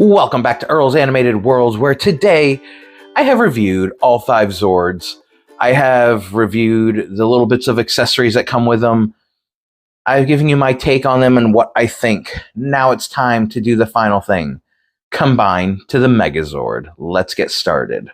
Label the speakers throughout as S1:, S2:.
S1: Welcome back to Earl's Animated Worlds, where today I have reviewed all 5 Zords. I have reviewed the little bits of accessories that come with them. I've given you my take on them and what I think. Now it's time to do the final thing. Combine to the Megazord. Let's get started.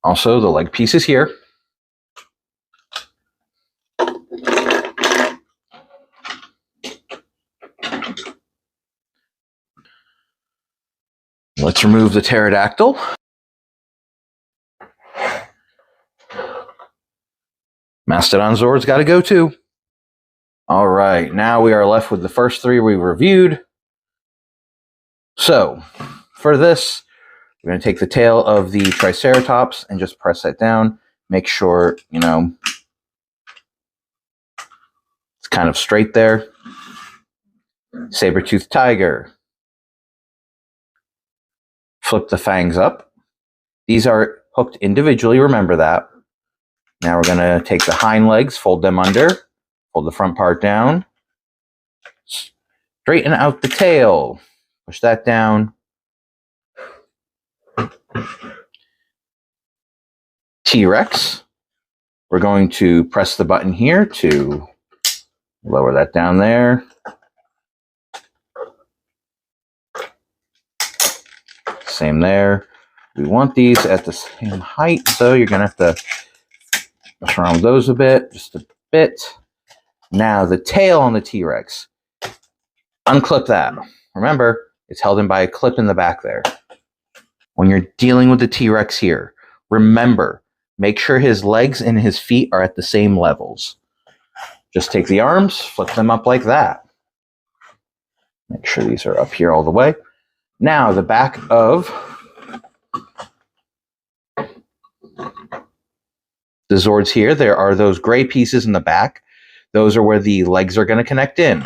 S1: Also, the leg piece is here. Let's remove the pterodactyl. Mastodon Zord's got to go too. All right, now we are left with the first 3 we reviewed. So, for this, we're going to take the tail of the Triceratops and just press that down. Make sure, it's kind of straight there. Saber-toothed tiger. Flip the fangs up. These are hooked individually, remember that. Now we're going to take the hind legs, fold them under, fold the front part down, straighten out the tail, push that down. T-Rex. We're going to press the button here to lower that down there. Same there. We want these at the same height, so you're going to have to mess around with those a bit, just a bit. Now, the tail on the T-Rex. Unclip that. Remember, it's held in by a clip in the back there. When you're dealing with the T-Rex here, remember, make sure his legs and his feet are at the same levels. Just take the arms, flip them up like that. Make sure these are up here all the way. Now, the back of the Zords here, there are those gray pieces in the back. Those are where the legs are going to connect in.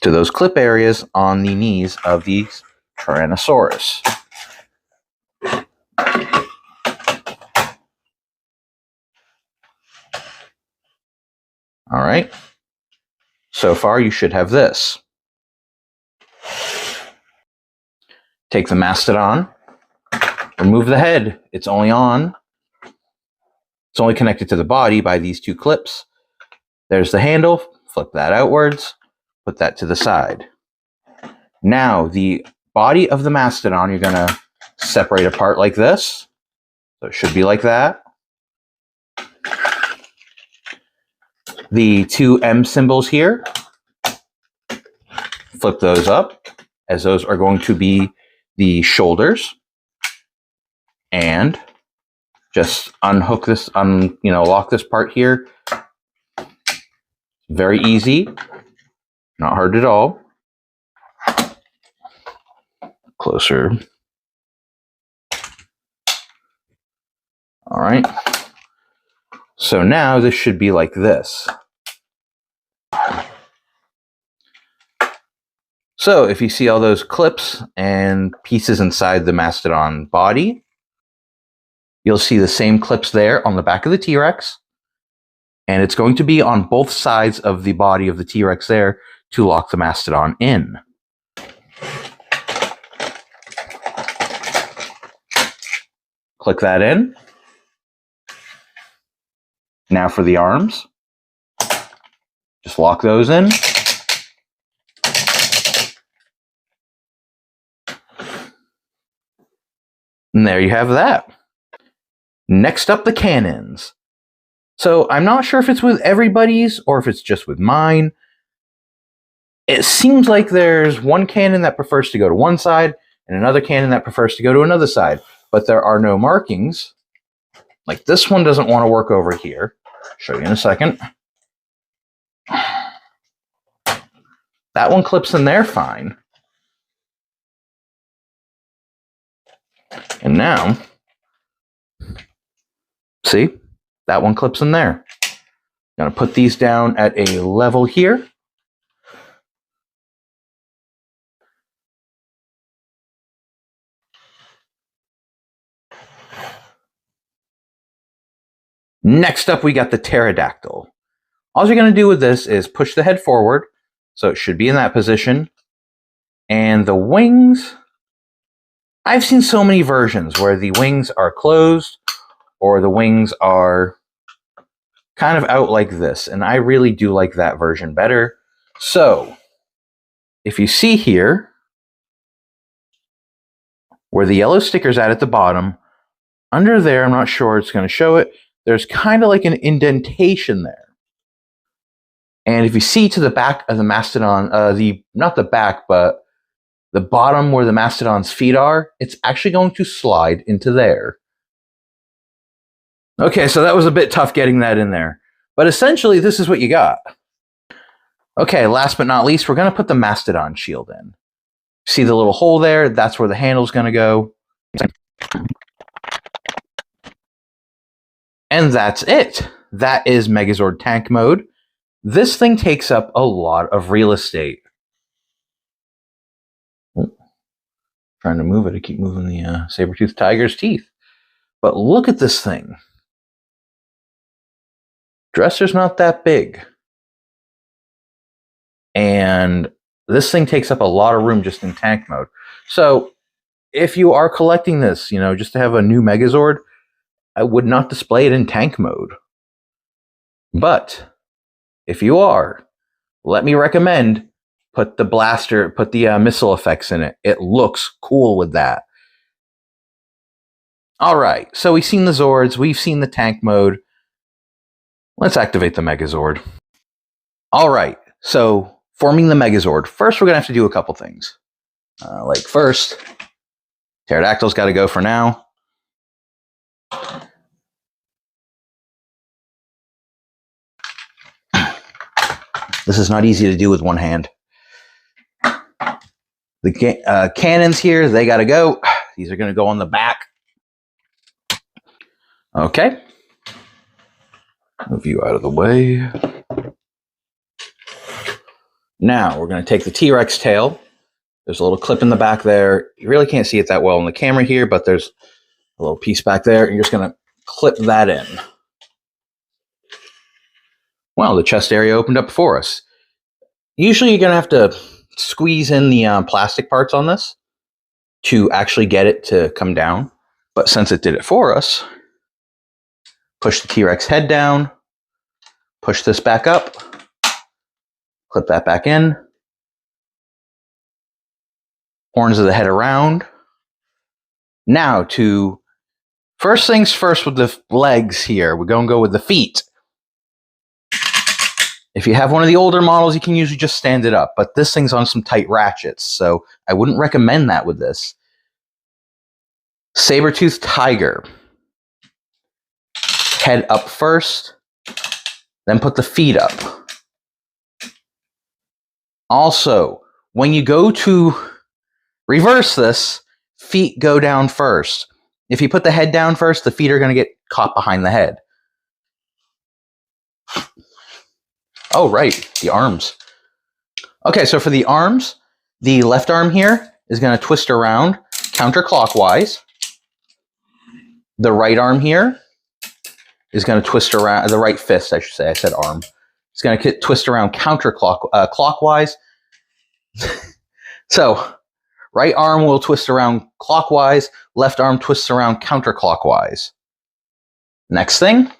S1: To those clip areas on the knees of the Tyrannosaurus. All right. So far, you should have this. Take the Mastodon, remove the head. It's only connected to the body by these 2 clips. There's the handle. Flip that outwards. Put that to the side. Now, the body of the Mastodon, you're going to separate apart like this. So it should be like that. The 2 M symbols here, flip those up, as those are going to be the shoulders. And just unhook this, lock this part here. Very easy. Not hard at all. Closer. All right. So now this should be like this. So if you see all those clips and pieces inside the Mastodon body, you'll see the same clips there on the back of the T-Rex. And it's going to be on both sides of the body of the T-Rex there to lock the Mastodon in. Click that in. Now for the arms. Just lock those in. And there you have that. Next up, the cannons. So I'm not sure if it's with everybody's or if it's just with mine. It seems like there's one cannon that prefers to go to one side and another cannon that prefers to go to another side. But there are no markings. Like this one doesn't want to work over here. I'll show you in a second. That one clips in there fine. And now, see, that one clips in there. I'm going to put these down at a level here. Next up, we got the pterodactyl. All you're going to do with this is push the head forward, so it should be in that position. And the wings, I've seen so many versions where the wings are closed or the wings are kind of out like this, and I really do like that version better. So, if you see here, where the yellow sticker's at the bottom, under there, I'm not sure it's going to show it, there's kind of like an indentation there. And if you see to the back of the mastodon, not the back, but the bottom where the mastodon's feet are, it's actually going to slide into there. Okay, so that was a bit tough getting that in there. But essentially, this is what you got. Okay, last but not least, we're going to put the mastodon shield in. See the little hole there? That's where the handle's going to go. And that's it. That is Megazord tank mode. This thing takes up a lot of real estate. Trying to move it, I keep moving the saber-toothed tiger's teeth. But look at this thing. Dresser's not that big. And this thing takes up a lot of room just in tank mode. So if you are collecting this, just to have a new Megazord, I would not display it in tank mode. But if you are, let me recommend put the missile effects in it. It looks cool with that. All right, so we've seen the Zords, we've seen the tank mode. Let's activate the Megazord. All right, so forming the Megazord. First, we're going to have to do a couple things. Like first, Pterodactyl's got to go for now. This is not easy to do with one hand. The cannons here, they got to go. These are going to go on the back. Okay. Move you out of the way. Now, we're going to take the T-Rex tail. There's a little clip in the back there. You really can't see it that well on the camera here, but there's a little piece back there. You're just going to clip that in. Well, the chest area opened up for us. Usually you're going to have to squeeze in the plastic parts on this to actually get it to come down. But since it did it for us, push the T-Rex head down, push this back up, clip that back in, horns of the head around. Now first things first with the legs here, we're going to go with the feet. If you have one of the older models, you can usually just stand it up, but this thing's on some tight ratchets, so I wouldn't recommend that with this. Saber-toothed tiger. Head up first, then put the feet up. Also, when you go to reverse this, feet go down first. If you put the head down first, the feet are going to get caught behind the head. Oh, right, the arms. Okay, so for the arms, the left arm here is going to twist around counterclockwise. The right arm here is going to twist around, the right fist, I should say. I said arm. It's going to twist around clockwise. So, right arm will twist around clockwise, left arm twists around counterclockwise. Next thing.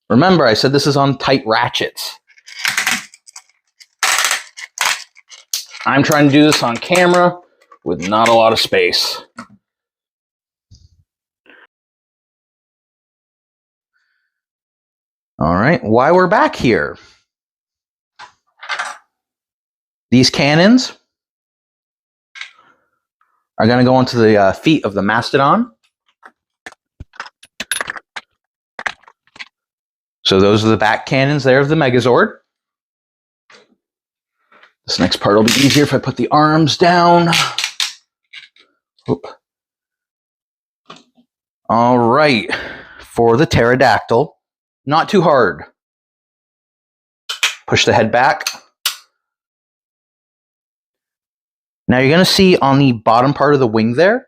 S1: Remember, I said this is on tight ratchets. I'm trying to do this on camera with not a lot of space. All right, while we're back here, these cannons are going to go onto the feet of the mastodon. So those are the back cannons there of the Megazord. This next part will be easier if I put the arms down. Oop. All right, for the pterodactyl, not too hard. Push the head back. Now you're going to see on the bottom part of the wing there,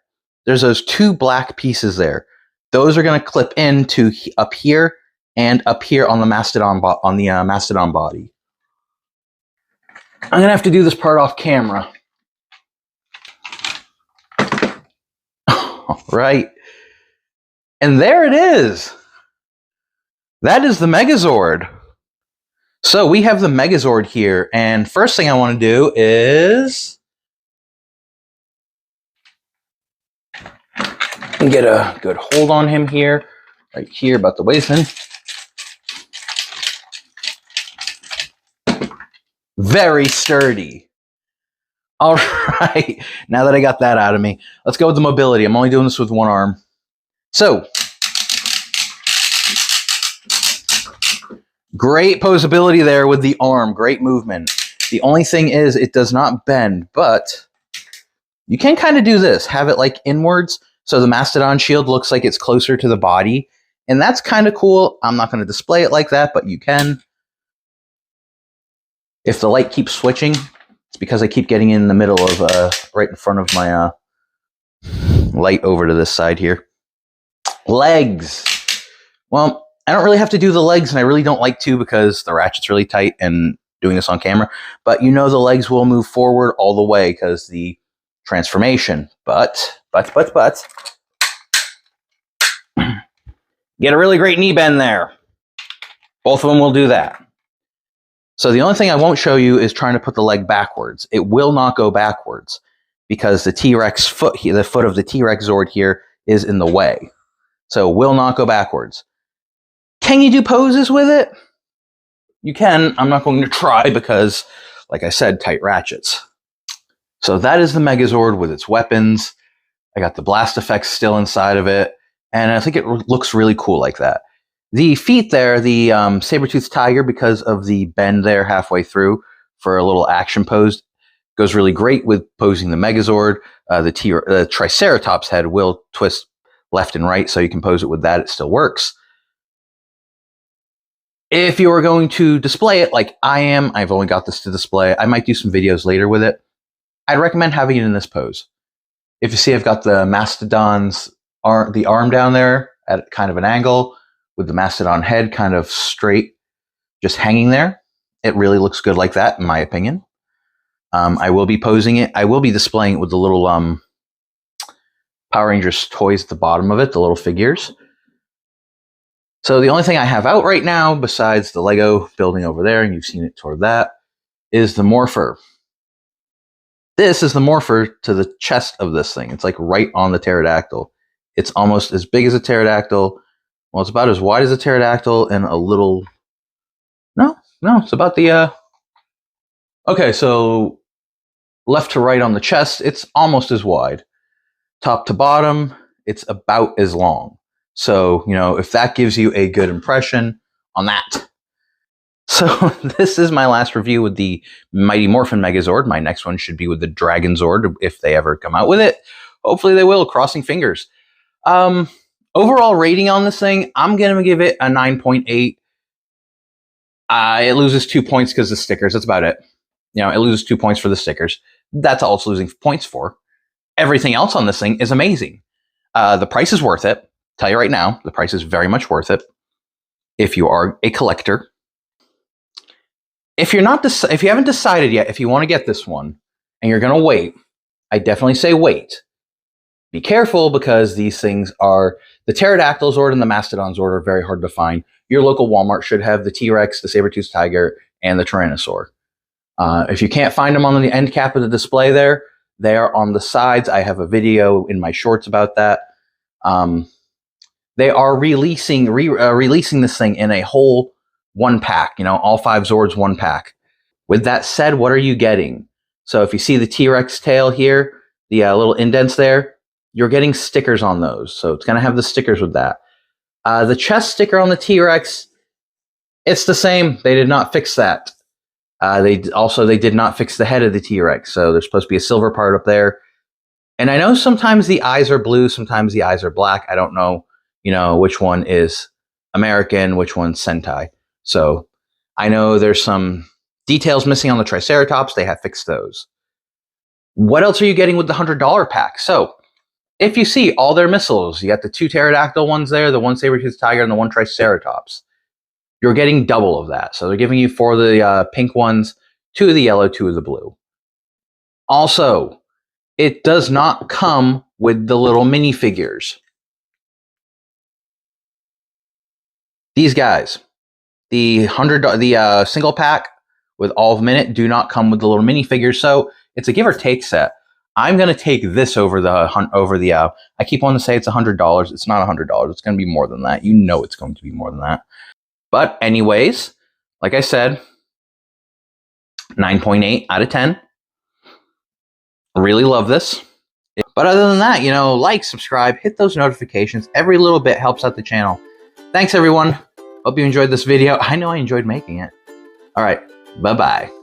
S1: there's those two black pieces there. Those are going to clip into up here and up here on the mastodon mastodon body. I'm going to have to do this part off camera. Right. And there it is. That is the Megazord. So we have the Megazord here, and first thing I want to do is get a good hold on him here, right here about the waistline. Very sturdy. All right, now that I got that out of me, let's go with the mobility. I'm only doing this with one arm. So, great posability there with the arm, great movement. The only thing is it does not bend, but you can kind of do this, have it like inwards, so the mastodon shield looks like it's closer to the body, and that's kind of cool. I'm not going to display it like that, but you can. If the light keeps switching, it's because I keep getting in the middle of, right in front of my light over to this side here. Legs. Well, I don't really have to do the legs, and I really don't like to because the ratchet's really tight and doing this on camera. But you know the legs will move forward all the way because the transformation. But. Get a really great knee bend there. Both of them will do that. So the only thing I won't show you is trying to put the leg backwards. It will not go backwards because the T-Rex foot, the foot of the T-Rex Zord here is in the way. So it will not go backwards. Can you do poses with it? You can. I'm not going to try because, like I said, tight ratchets. So that is the Megazord with its weapons. I got the blast effects still inside of it, and I think it looks really cool like that. The feet there, the saber-toothed tiger, because of the bend there halfway through for a little action pose, goes really great with posing the Megazord. The Triceratops head will twist left and right, so you can pose it with that. It still works. If you are going to display it like I am, I've only got this to display. I might do some videos later with it. I'd recommend having it in this pose. If you see, I've got the mastodon's the arm down there at kind of an angle with the mastodon head kind of straight, just hanging there. It really looks good like that, in my opinion. I will be posing it. I will be displaying it with the little Power Rangers toys at the bottom of it, the little figures. So the only thing I have out right now, besides the Lego building over there, and you've seen it toward that, is the Morpher. This is the Morpher to the chest of this thing. It's like right on the pterodactyl. It's almost as big as a pterodactyl. Well, it's about as wide as a pterodactyl and a little... No, it's about the... Okay, so left to right on the chest, it's almost as wide. Top to bottom, it's about as long. So, you know, if that gives you a good impression on that. So this is my last review with the Mighty Morphin Megazord. My next one should be with the Dragon Zord if they ever come out with it. Hopefully they will, crossing fingers. Overall rating on this thing, I'm going to give it a 9.8. It loses 2 points because of the stickers. That's about it. You know, it loses 2 points for the stickers. That's all it's losing points for. Everything else on this thing is amazing. The price is worth it. Tell you right now, the price is very much worth it. If you are a collector. If you haven't decided yet, if you want to get this one and you're going to wait, I definitely say wait. Be careful because these things are, the Pterodactyl Zord and the Mastodon Zord are very hard to find. Your local Walmart should have the T-Rex, the Saber-Toothed Tiger, and the Tyrannosaur. If you can't find them on the end cap of the display there, they are on the sides. I have a video in my shorts about that. They are releasing this thing in a whole one pack, you know, all 5 Zords, one pack. With that said, what are you getting? So if you see the T-Rex tail here, the little indents there, you're getting stickers on those. So it's going to have the stickers with that. The chest sticker on the T-Rex, it's the same. They did not fix that. They did not fix the head of the T-Rex. So there's supposed to be a silver part up there. And I know sometimes the eyes are blue, sometimes the eyes are black. I don't know, you know, which one is American, which one's Sentai. So I know there's some details missing on the Triceratops. They have fixed those. What else are you getting with the $100 pack? So if you see all their missiles, you got the 2 pterodactyl ones there, the 1 saber-toothed tiger, and the 1 triceratops. You're getting double of that. So they're giving you 4 of the pink ones, 2 of the yellow, 2 of the blue. Also, it does not come with the little minifigures. These guys, the single pack with all of them in it, do not come with the little minifigures. So it's a give or take set. I'm gonna take this over the I keep wanting to say it's $100. It's not $100. It's gonna be more than that. You know it's going to be more than that. But anyways, like I said, 9.8 out of 10. Really love this. But other than that, you know, like, subscribe, hit those notifications. Every little bit helps out the channel. Thanks, everyone. Hope you enjoyed this video. I know I enjoyed making it. All right. Bye-bye.